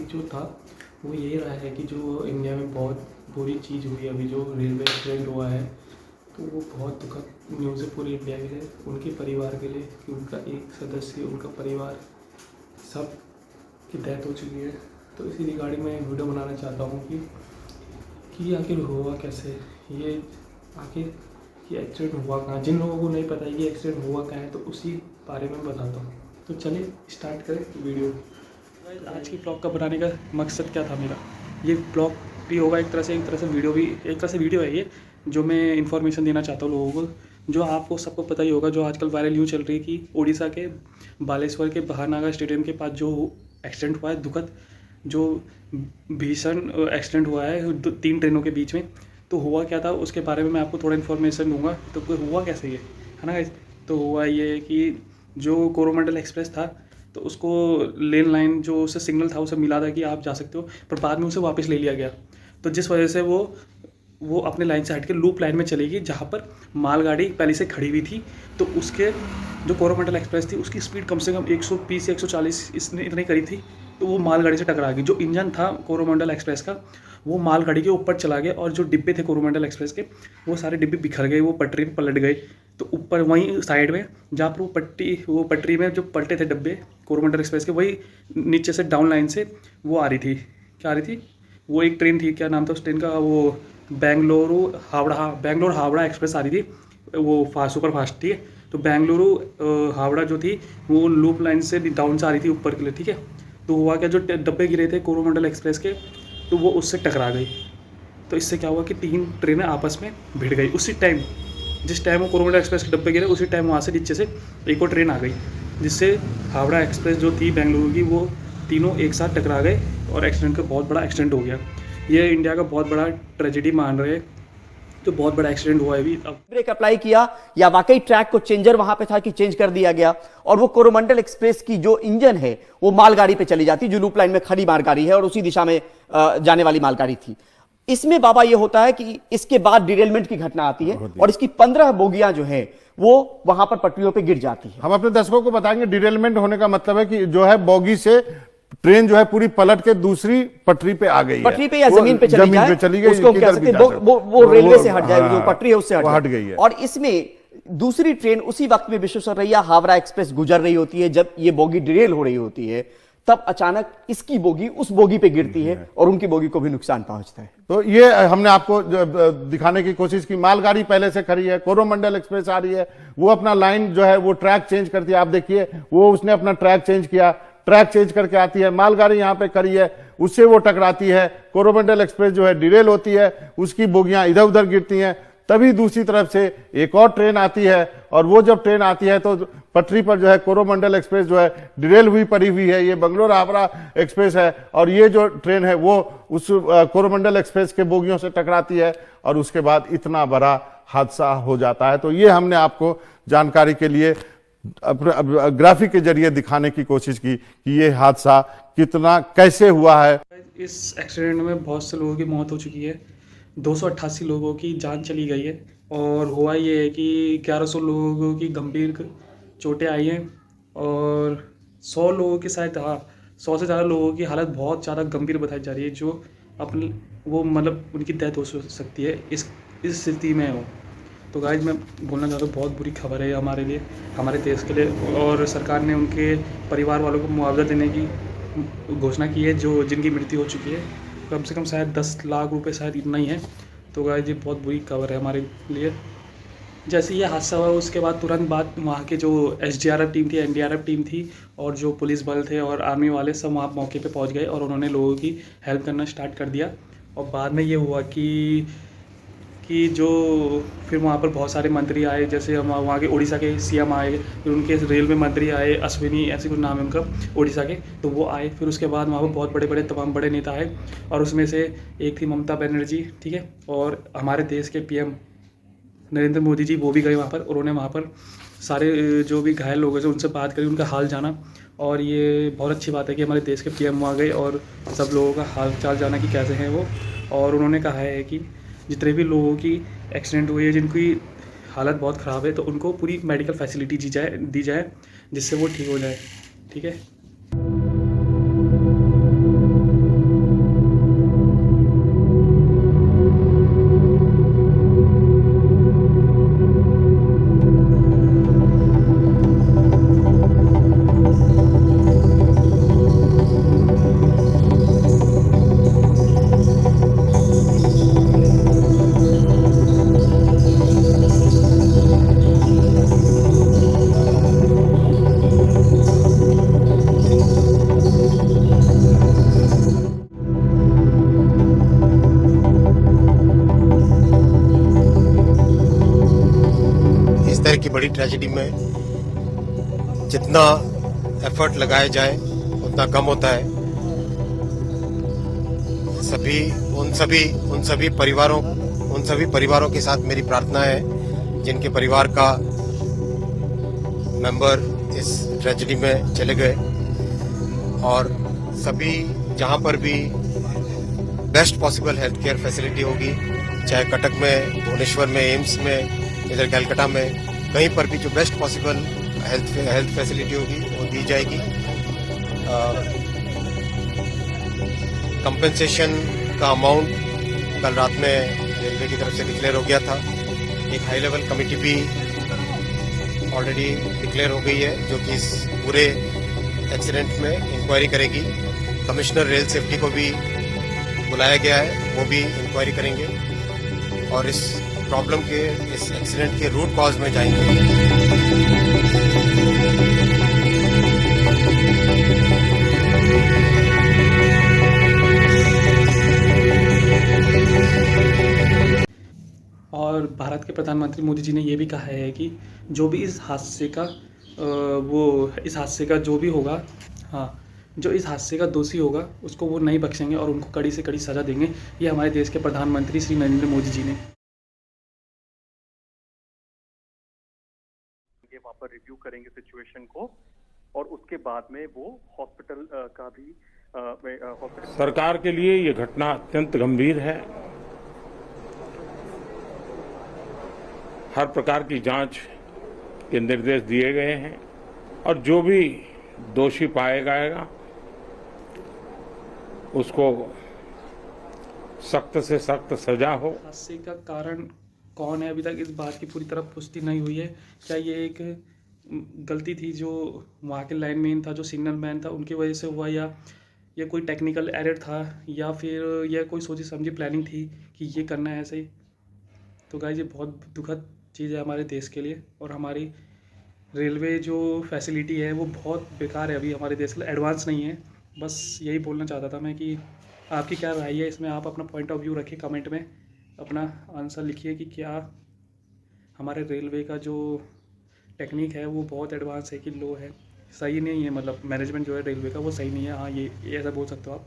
जो था वो यही रहा है कि जो इंडिया में बहुत बुरी चीज़ हुई है अभी, जो रेलवे एक्सीडेंट हुआ है, तो वो बहुत दुखद न्यूज़ है पूरे इंडिया के लिए, उनके परिवार के लिए, कि उनका एक सदस्य, उनका परिवार सब की डेथ हो चुकी है। तो इसी रिगार्डिंग मैं वीडियो बनाना चाहता हूँ कि आखिर हुआ कैसे, ये आखिर ये एक्सीडेंट हुआ कहाँ, जिन लोगों को नहीं पता है कि एक्सीडेंट हुआ कहाँ है, तो उसी बारे में बताता हूँ। तो चलिए स्टार्ट करें वीडियो। आज की ब्लॉग का बनाने का मकसद क्या था मेरा, ये ब्लॉग भी होगा एक तरह से वीडियो भी, एक तरह से वीडियो है ये, जो मैं इन्फॉर्मेशन देना चाहता हूँ लोगों को। जो आपको सबको पता ही होगा, जो आजकल वायरल न्यूज़ चल रही है कि उड़ीसा के बालेश्वर के बहानागा स्टेडियम के पास जो एक्सीडेंट हुआ है, दुखद जो भीषण एक्सीडेंट हुआ है 3 ट्रेनों के बीच में। तो हुआ क्या था उसके बारे में मैं आपको थोड़ा इन्फॉर्मेशन दूंगा। तो हुआ कैसे ये, है ना गाइस। तो हुआ ये कि जो कोरोमंडल एक्सप्रेस था, तो उसको लेन लाइन जो उसे सिग्नल था उसे मिला था कि आप जा सकते हो, पर बाद में उसे वापस ले लिया गया। तो जिस वजह से वो अपने लाइन से हट के लूप लाइन में चली गई, जहाँ पर मालगाड़ी पहले से खड़ी हुई थी। तो उसके जो कोरोमंडल एक्सप्रेस थी उसकी स्पीड कम से कम 120 या 140 इसने इतनी करीब थी। तो वो मालगाड़ी से टकरा गई। जो इंजन था कोरोमंडल एक्सप्रेस का वो मालगाड़ी के ऊपर चला गया, और जो डिब्बे थे कोरोमंडल एक्सप्रेस के वो सारे डिब्बे बिखर गए, वो पटरी पर पलट गए। तो ऊपर वहीं साइड में जहाँ पर वो पटरी में जो पलटे थे डब्बे कोरोमंडल एक्सप्रेस के, वही नीचे से डाउन लाइन से वो आ रही थी। क्या आ रही थी, वो एक ट्रेन थी, क्या नाम था उस ट्रेन का, वो बेंगलुरु हावड़ा एक्सप्रेस आ रही थी, वो सुपर फास्ट थी। तो बेंगलुरु हावड़ा जो थी वो लूप लाइन से डाउन से आ रही थी ऊपर के लिए, ठीक है। तो हुआ क्या, जो डब्बे गिरे थे कोरोमंडल एक्सप्रेस के, तो वो उससे टकरा गई। तो इससे क्या हुआ कि 3 ट्रेनें आपस में भिड़ गई उसी टाइम। जिस टाइम वो कोरोमंडल एक्सप्रेस के डब्बे गिरे, उसी टाइम वहाँ से नीचे से एक और ट्रेन आ गई, जिससे हावड़ा एक्सप्रेस जो थी बेंगलुरु की, वो तीनों एक साथ टकरा गए और एक्सीडेंट का बहुत बड़ा एक्सीडेंट हो गया। ये इंडिया का बहुत बड़ा ट्रेजेडी मान रहे हैं, तो बहुत बड़ा एक्सीडेंट हुआ है अभी। अब ब्रेक अप्लाई किया या वाकई ट्रैक को चेंजर वहां पे था कि चेंज कर दिया गया, और वो कोरोमंडल एक्सप्रेस की जो इंजन है वो मालगाड़ी पे चली जाती, जो लूप लाइन में खड़ी मालगाड़ी है और उसी दिशा में जाने वाली मालगाड़ी थी। इसमें बाबा ये होता है कि इसके बाद डिरेलमेंट की घटना आती है और इसकी 15 बोगियां जो है वो वहां पर पटरियों पे गिर जाती है। हम अपने दर्शकों को बताएंगे, डिरेलमेंट होने का मतलब है कि जो है बोगी से ट्रेन जो है पूरी पलट के दूसरी पटरी पे आ गई है, पटरी पे या जमीन पे चली गई, उसको कह सकते हैं वो रेलवे से हट जाए, जो पटरी है उससे हट गई है। और इसमें दूसरी ट्रेन उसी वक्त में विश्वेश्वरैया हावड़ा एक्सप्रेस गुजर रही होती है। जब ये बोगी डिरेल हो रही होती है, तब अचानक इसकी बोगी उस बोगी पे गिरती है और उनकी बोगी को भी नुकसान पहुंचता है। तो ये हमने आपको दिखाने की कोशिश की। मालगाड़ी पहले से खड़ी है, कोरोमंडल एक्सप्रेस आ रही है, वो अपना लाइन जो है वो ट्रैक चेंज करती है। आप देखिए वो उसने अपना ट्रैक चेंज किया, ट्रैक चेंज करके आती है, मालगाड़ी यहाँ पे खड़ी है, उससे वो टकराती है। कोरोमंडल एक्सप्रेस जो है डिरेल होती है, उसकी बोगियां इधर उधर गिरती हैं। तभी दूसरी तरफ से एक और ट्रेन आती है, और वो जब ट्रेन आती है तो पटरी पर जो है कोरोमंडल एक्सप्रेस जो है डिरेल हुई पड़ी हुई है। ये बेंगलोर हावड़ा एक्सप्रेस है, और ये जो ट्रेन है वो उस कोरोमंडल एक्सप्रेस के बोगियों से टकराती है, और उसके बाद इतना बड़ा हादसा हो जाता है। तो ये हमने आपको जानकारी के लिए ग्राफिक के जरिए दिखाने की कोशिश की कि ये हादसा कितना कैसे हुआ है। इस एक्सीडेंट में बहुत से लोगों की मौत हो चुकी है, 288 लोगों की जान चली गई है, और हुआ ये है कि 1100 लोगों की गंभीर चोटें आई हैं, और 100 लोगों की शायद 100 से ज़्यादा लोगों की हालत बहुत ज़्यादा गंभीर बताई जा रही है, जो अपने वो मतलब उनकी डेथ हो सकती है इस स्थिति में हो। तो गाइस मैं बोलना चाहता हूँ, बहुत बुरी खबर है हमारे लिए, हमारे देश के लिए, और सरकार ने उनके परिवार वालों को मुआवजा देने की घोषणा की है, जो जिनकी मृत्यु हो चुकी है। कम से कम शायद 10 लाख रुपए, शायद इतना ही है। तो गाइस ये बहुत बुरी खबर है हमारे लिए। जैसे ये हादसा हुआ उसके बाद तुरंत बाद वहाँ के जो SDRF टीम थी, NDRF टीम थी, और जो पुलिस बल थे और आर्मी वाले सब वहाँ मौके पे पहुँच गए, और उन्होंने लोगों की हेल्प करना स्टार्ट कर दिया। और बाद में ये हुआ कि जो फिर वहाँ पर बहुत सारे मंत्री आए, जैसे हम वहाँ के उड़ीसा के CM आए, फिर उनके रेलवे मंत्री आए, अश्विनी ऐसे कुछ नाम है उनका, उड़ीसा के, तो वो आए। फिर उसके बाद वहाँ पर बहुत बड़े तमाम बड़े नेता आए, और उसमें से एक थी ममता बनर्जी, ठीक है, और हमारे देश के PM नरेंद्र मोदी जी, वो भी गए वहाँ पर। उन्होंने वहाँ पर सारे जो भी घायल लोग हैं उनसे बात करी, उनका हाल जाना, और ये बहुत अच्छी बात है कि हमारे देश के PM वहाँ गए और सब लोगों का हाल चाल जाना कि कैसे हैं वो। और उन्होंने कहा है कि जितने भी लोगों की एक्सीडेंट हुई है, जिनकी हालत बहुत ख़राब है, तो उनको पूरी मेडिकल फैसिलिटी दी जाए जिससे वो ठीक हो जाए, ठीक है। की बड़ी ट्रेजेडी में जितना एफर्ट लगाया जाए उतना कम होता है। उन सभी परिवारों के साथ मेरी प्रार्थना है जिनके परिवार का मेंबर इस ट्रेजेडी में चले गए, और सभी जहां पर भी best possible health care facility होगी, चाहे कटक में, भुवनेश्वर में, एम्स में, इधर कलकत्ता में, कहीं पर भी जो बेस्ट पॉसिबल हेल्थ फैसिलिटी होगी वो दी जाएगी। कंपेंसेशन का अमाउंट कल रात में रेलवे की तरफ से डिक्लेयर हो गया था। एक हाई लेवल कमेटी भी ऑलरेडी डिक्लेयर हो गई है जो कि इस पूरे एक्सीडेंट में इंक्वायरी करेगी। कमिश्नर रेल सेफ्टी को भी बुलाया गया है, वो भी इंक्वायरी करेंगे और इस प्रॉब्लम के, इस एक्सीडेंट के रूट कॉज में जाएंगे। और भारत के प्रधानमंत्री मोदी जी ने ये भी कहा है कि जो भी इस हादसे का जो भी होगा, हाँ, जो इस हादसे का दोषी होगा उसको वो नहीं बख्शेंगे और उनको कड़ी से कड़ी सज़ा देंगे। ये हमारे देश के प्रधानमंत्री श्री नरेंद्र मोदी जी ने ये वहाँ पर रिव्यू करेंगे सिचुएशन को, और उसके बाद में वो हॉस्पिटल का भी हॉस्पिटल। सरकार के लिए ये घटना अत्यंत गंभीर है। हर प्रकार की जांच के निर्देश दिए गए हैं और जो भी दोषी पाया जाएगा उसको सख्त से सख्त सजा हो। हादसे का कारण कौन है, अभी तक इस बात की पूरी तरह पुष्टि नहीं हुई है। क्या ये एक गलती थी जो वहाँ के लाइन मैन था, जो सिग्नल मैन था, उनकी वजह से हुआ, या ये कोई टेक्निकल एरर था, या फिर यह कोई सोची समझी प्लानिंग थी कि ये करना है ऐसे ही। तो गाइस, ये बहुत दुखद चीज़ है हमारे देश के लिए, और हमारी रेलवे जो फैसिलिटी है वो बहुत बेकार है अभी हमारे देश के लिए, एडवांस नहीं है। बस यही बोलना चाहता था मैं कि आपकी क्या राय है इसमें, आप अपना पॉइंट ऑफ व्यू रखिए, कमेंट में अपना आंसर लिखिए कि क्या हमारे रेलवे का जो टेक्निक है वो बहुत एडवांस है कि लो है, सही नहीं है, मतलब मैनेजमेंट जो है रेलवे का वो सही नहीं है। हाँ, ये ऐसा बोल सकते हो आप।